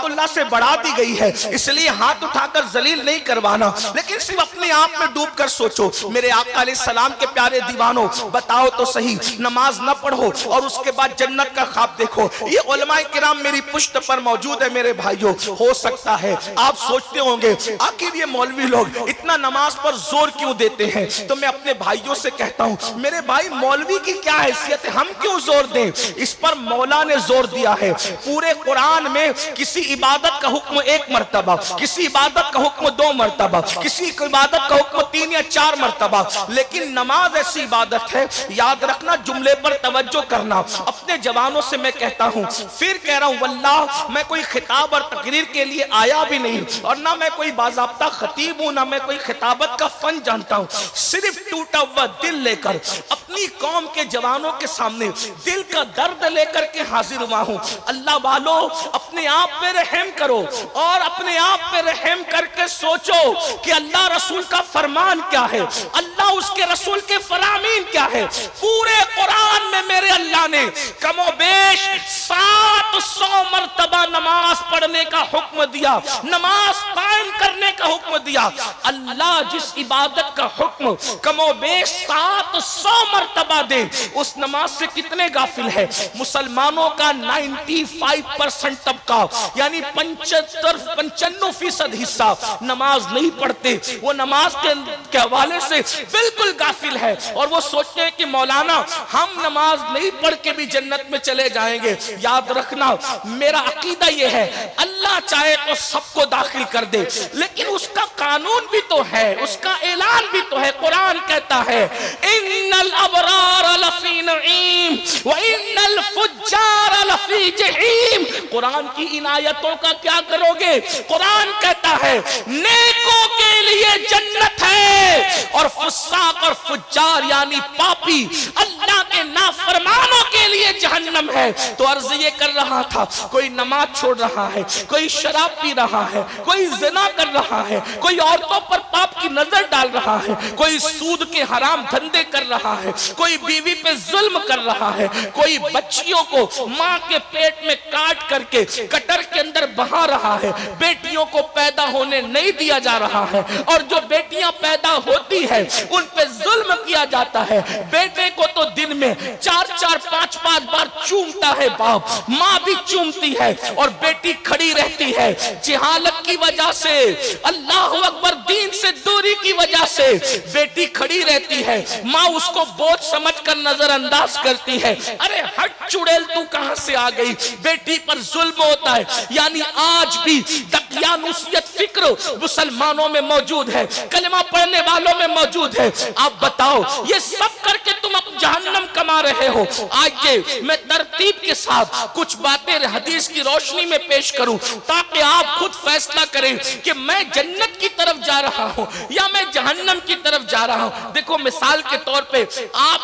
عبادت اللہ سے بڑھا دی گئی ہے، اس لیے ہاتھ اٹھا کر ذلیل نہیں کروانا، لیکن صرف اپنے آپ میں ڈوب کر سوچو، میرے آقا علیہ السلام کے پیارے دیوانوں، بتاؤ تو صحیح، نماز نہ پڑھو اور اس کے بعد جنت کا خواب دیکھو۔ یہ علماء کرام میری پشت پر موجود ہے میرے بھائیوں۔ ہو سکتا ہے آپ سوچتے ہوں گے آخر یہ مولوی لوگ اتنا نماز پر زور کیوں دیتے ہیں، تو میں اپنے بھائیوں سے کہتا ہوں میرے بھائی مولوی کی کیا حیثیت ہے، ہم کیوں زور دیں؟ اس پر مولا نے زور دیا ہے۔ پورے قرآن میں کسی عبادت کا حکم 1 مرتبہ، کسی عبادت کا حکم 2 مرتبہ، کسی عبادت کا حکم 3 یا 4 مرتبہ، لیکن نماز ایسی عبادت ہے، یاد رکھنا، جملے پر توجہ کرنا۔ اپنے جوانوں سے میں کہتا ہوں، پھر کہہ رہا ہوں واللہ میں کوئی خطاب اور تقریر کے لیے آیا بھی نہیں، اور نہ میں کوئی باضابطہ خطیب ہوں، نہ میں کوئی خطابت کا فن جانتا ہوں، صرف ٹوٹا ہوا دل لے کر اپنی قوم کے جوانوں کے سامنے دل کا درد لے کر کے حاضر ہوا ہوں۔ اللہ والو اپنے آپ پہ رحم کرو اور اپنے آپ پہ رحم کر کے سوچو کہ اللہ رسول کا فرمان کیا ہے، اللہ اس کے رسول کے فرامین کیا ہے۔ پورے قرآن میں میرے اللہ نے کم و بیش 700 مرتبہ نماز پڑھنے کا حکم دیا، نماز قائم کرنے کا حکم دیا۔ اللہ جس عبادت کا حکم کم و بیش 700 مرتبہ دے، اس نماز سے کتنے غافل ہے؟ مسلمانوں کا 95% طبقہ یعنی 95% حصہ نماز نہیں پڑھتے، وہ نماز کے حوالے سے بالکل غافل ہے، اور وہ سوچتے ہیں کہ مولانا ہم نماز نہیں پڑھ کے بھی جنت میں چلے جائیں گے۔ یاد رکھنا میرا عقیدہ یہ ہے اللہ چاہے تو سب کو داخل کر دے، لیکن اس کا قانون بھی تو ہے، اس کا اعلان بھی تو ہے۔ قرآن کہتا ہے ان الابرار لفی نعیم وان الفجار لفی جحیم۔ قرآن کی ان آیتوں کا کیا کرو گے؟ قرآن کہتا ہے نیکوں کے لیے جنت ہے اور فساق اور فجار یعنی پاپی اللہ کے نافرمانوں کے لیے جہنم ہے۔ تو عرض یہ کر رہا تھا کوئی نماز چھوڑ رہا ہے، کوئی شراب پی رہا ہے، کوئی زنا کر رہا ہے، کوئی عورتوں پر پاپ کی نظر ڈال رہا ہے، کوئی سود کے حرام دھندے کر رہا ہے، کوئی بیوی پہ ظلم کر رہا ہے، کوئی بچیوں کو ماں کے پیٹ میں کاٹ کر کے کٹر کے اندر بہا رہا ہے، بیٹیوں کو پیدا ہونے نہیں دیا جا رہا ہے، اور جو بیٹیاں پیدا ہوتی ہے ان پہ ظلم کیا جاتا ہے۔ بیٹے کو تو دن میں 4 5 بار چومتا ہے باپ، ماں بھی چومتی ہے، اور بیٹی کھڑی رہتی ہے جہالت کی وجہ سے، اللہ اکبر، دین سے دوری کی وجہ سے بیٹی کھڑی رہتی ہے، ماں اس کو بوجھ سمجھ کر نظر انداز کرتی ہے، ارے ہٹ چڑیل تو کہاں سے آ گئی، بیٹی پر ظلم ہوتا ہے۔ یعنی آج بھی دقیانوسیت فکر مسلمانوں میں موجود ہے، کلمہ پڑھنے والوں میں موجود ہے۔ آپ بتاؤ یہ سب کر کے تم اب جہنم کما رہے ہو۔ آئیے میں ترتیب کے ساتھ کچھ باتیں حدیث کی روشنی میں پیش کروں تاکہ آپ خود فیصلہ کریں کہ میں جنت کی طرف جا رہا ہوں یا میں جہنم کی طرف جا رہا ہوں۔ دیکھو مثال کے طور پہ آپ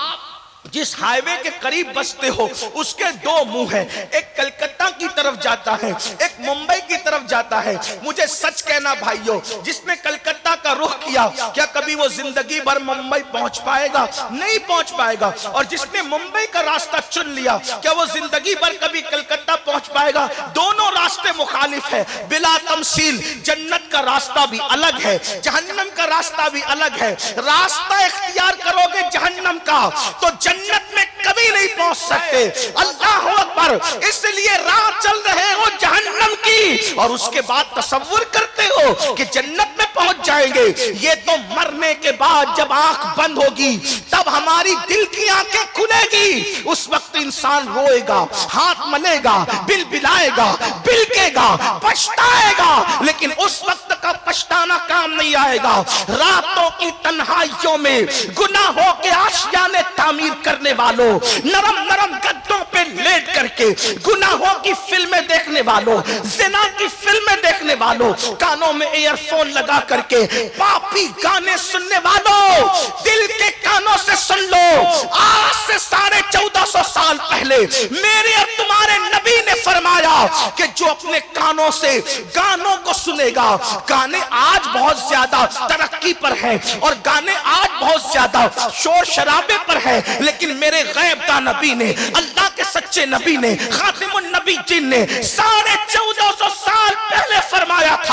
جس ہائی وے کے قریب بستے ہو اس کے 2 منہ ہیں، ایک کلکتہ کی طرف جاتا ہے، ایک ممبئی کی طرف جاتا ہے۔ مجھے سچ کہنا بھائیو، جس نے کلکتہ کا رخ کیا کیا کبھی وہ زندگی بھر ممبئی پہنچ پائے گا؟ نہیں پہنچ پائے گا۔ اور جس نے ممبئی کا راستہ چن لیا کیا وہ زندگی بھر کبھی کلکتہ پہنچ پائے گا؟ دونوں راستے مخالف ہیں بلا تمثیل۔ جنت کا راستہ بھی الگ ہے، جہنم کا راستہ بھی الگ ہے۔ راستہ اختیار کرو گے جہنم کا تو جنت میں کبھی نہیں پہنچ سکتے۔ اللہ اکبر، اس لیے راہ چل رہے ہو جہنم کی اور اس کے بعد تصور کرتے ہو کہ جنت میں پہنچ جائیں گے۔ یہ تو مرنے کے بعد جب آنکھ بند ہوگی تب ہماری دل کی آنکھیں کھلے گی، اس وقت انسان روئے گا، ہاتھ ملے گا، بل بلائے گا، بلکے گا، پچھتائے گا، لیکن اس وقت کا پچھتانا کام نہیں آئے گا۔ راتوں کی تنہائیوں میں گناہوں کے آشیانے تعمیر کرنے والوں، نرم نرم گدوں پہ لیٹ کر کے گناہوں کی فلمیں دیکھنے والوں، زنا کی فلمیں دیکھنے والوں، کانوں میں ایئر فون لگا کر کے پاپی گانے سننے والوں، دل کے کانوں سے سن لو، آج سے 1450 سال پہلے میرے اور تمہارے نبی نے فرمایا کہ جو اپنے کانوں سے گانوں کو سنے گا، گانے آج بہت زیادہ ترقی پر ہیں اور گانے آج بہت زیادہ شور شرابے پر ہیں، لیکن میرے غیب کا نبی نے، اللہ کے سچے نبی نے، خاتم النبی جن نے 1450 سال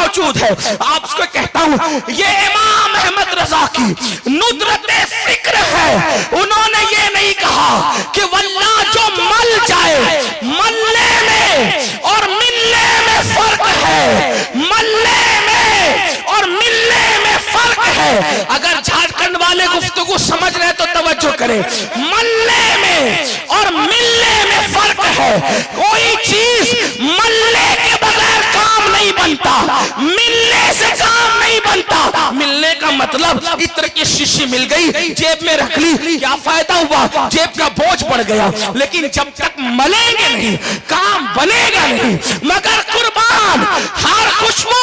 موجود ہے. آپ اس کو کہتا ہوں یہ امام احمد رضا کی ندرت فکر ہے. انہوں نے یہ نہیں کہا کہ واللہ جو مل جائے ملنے میں اور ملنے میں فرق ہے, ملنے میں اور ملنے میں فرق ہے. اگر جھارکھنڈ والے گفتگو سمجھ رہے تو توجہ کریں. ملنے میں اور ملنے میں فرق ہے. کوئی چیز ملنے کے بغیر کام نہیں بنتا, ملنے سے کام نہیں بنتا. ملنے کا مطلب عطر کی شیشی مل گئی, جیب میں رکھ لی, کیا فائدہ ہوا؟ جیب کا بوجھ بڑھ گیا. لیکن جب تک ملیں گے نہیں کام بنے گا نہیں. مگر قربان ہر خوشبو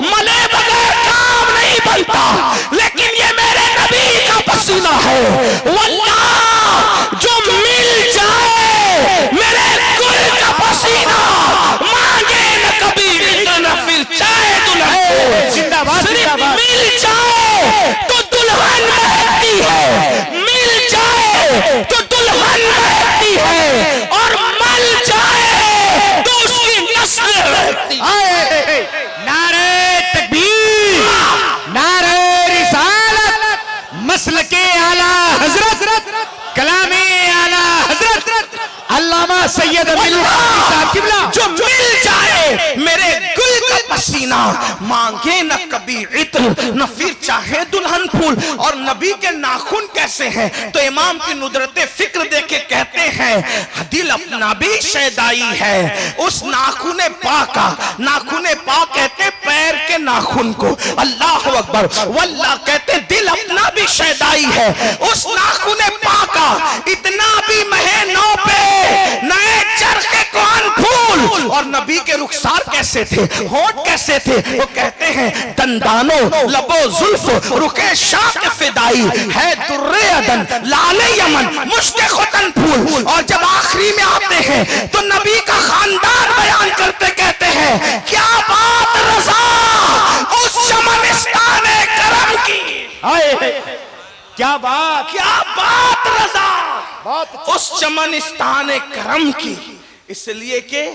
ملے بغیر کام نہیں بنتا. لیکن یہ میرے نبی کا پسینہ ہے. واللہ جو مل جائے میرے گل کا پسینہ مانگے نہ کبھی اتنا پھر چاہے دلہن صرف مل جائے تو دلہن مہکتی ہے, مل جائے تو دلہن مہکتی ہے, اور مل جائے تو اس کی نسل رہتی ہے. نعرہ تکبیر, نعرہ رسالت, مسلک اعلیٰ حضرت, کلام اعلیٰ حضرت علامہ سید امین صاحب قبلہ. جو مل جائے میرے گل کا پسینہ مانگے نہ کبھی عطر نہ پھر چاہے دلہن پھول. اور نبی کے ناخن کیسے ہیں تو امام کی ندرت فکر دیکھ کے کہتے ہیں دل اپنا بھی شیدائی ہے اس ناخن پاک کا. ناخن پاک کہتے پیر کے ناخن کو. اللہ اکبر. واللہ کہتے دل اپنا بھی شیدائی ہے اس ناخن پاک کا. اتنا بھی مہینوں پہ نئے چرخے کون پھول. اور نبی کے رخسار کیسے تھے, ہونٹ کیسے تھے؟ وہ کہتے ہیں دندانوں لبو زلف رکے شاہ کے فدائی ہے در عدن لال یمن مشک ختن پھول. اور جب آخری میں آتے ہیں تو نبی کا خاندان بیان کرتے کہتے ہیں کیا بات رضا اس چمنستان کرم کی. کیا بات, کیا بات رضا اس چمنستان کرم کی. اس لیے کہ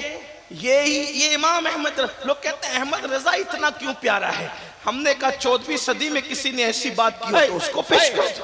یہ امام احمد, لوگ کہتے ہیں احمد رضا اتنا کیوں پیارا ہے. ہم نے کہا 14ویں صدی میں کسی نے ایسی بات کی تو اس کو پیش کر.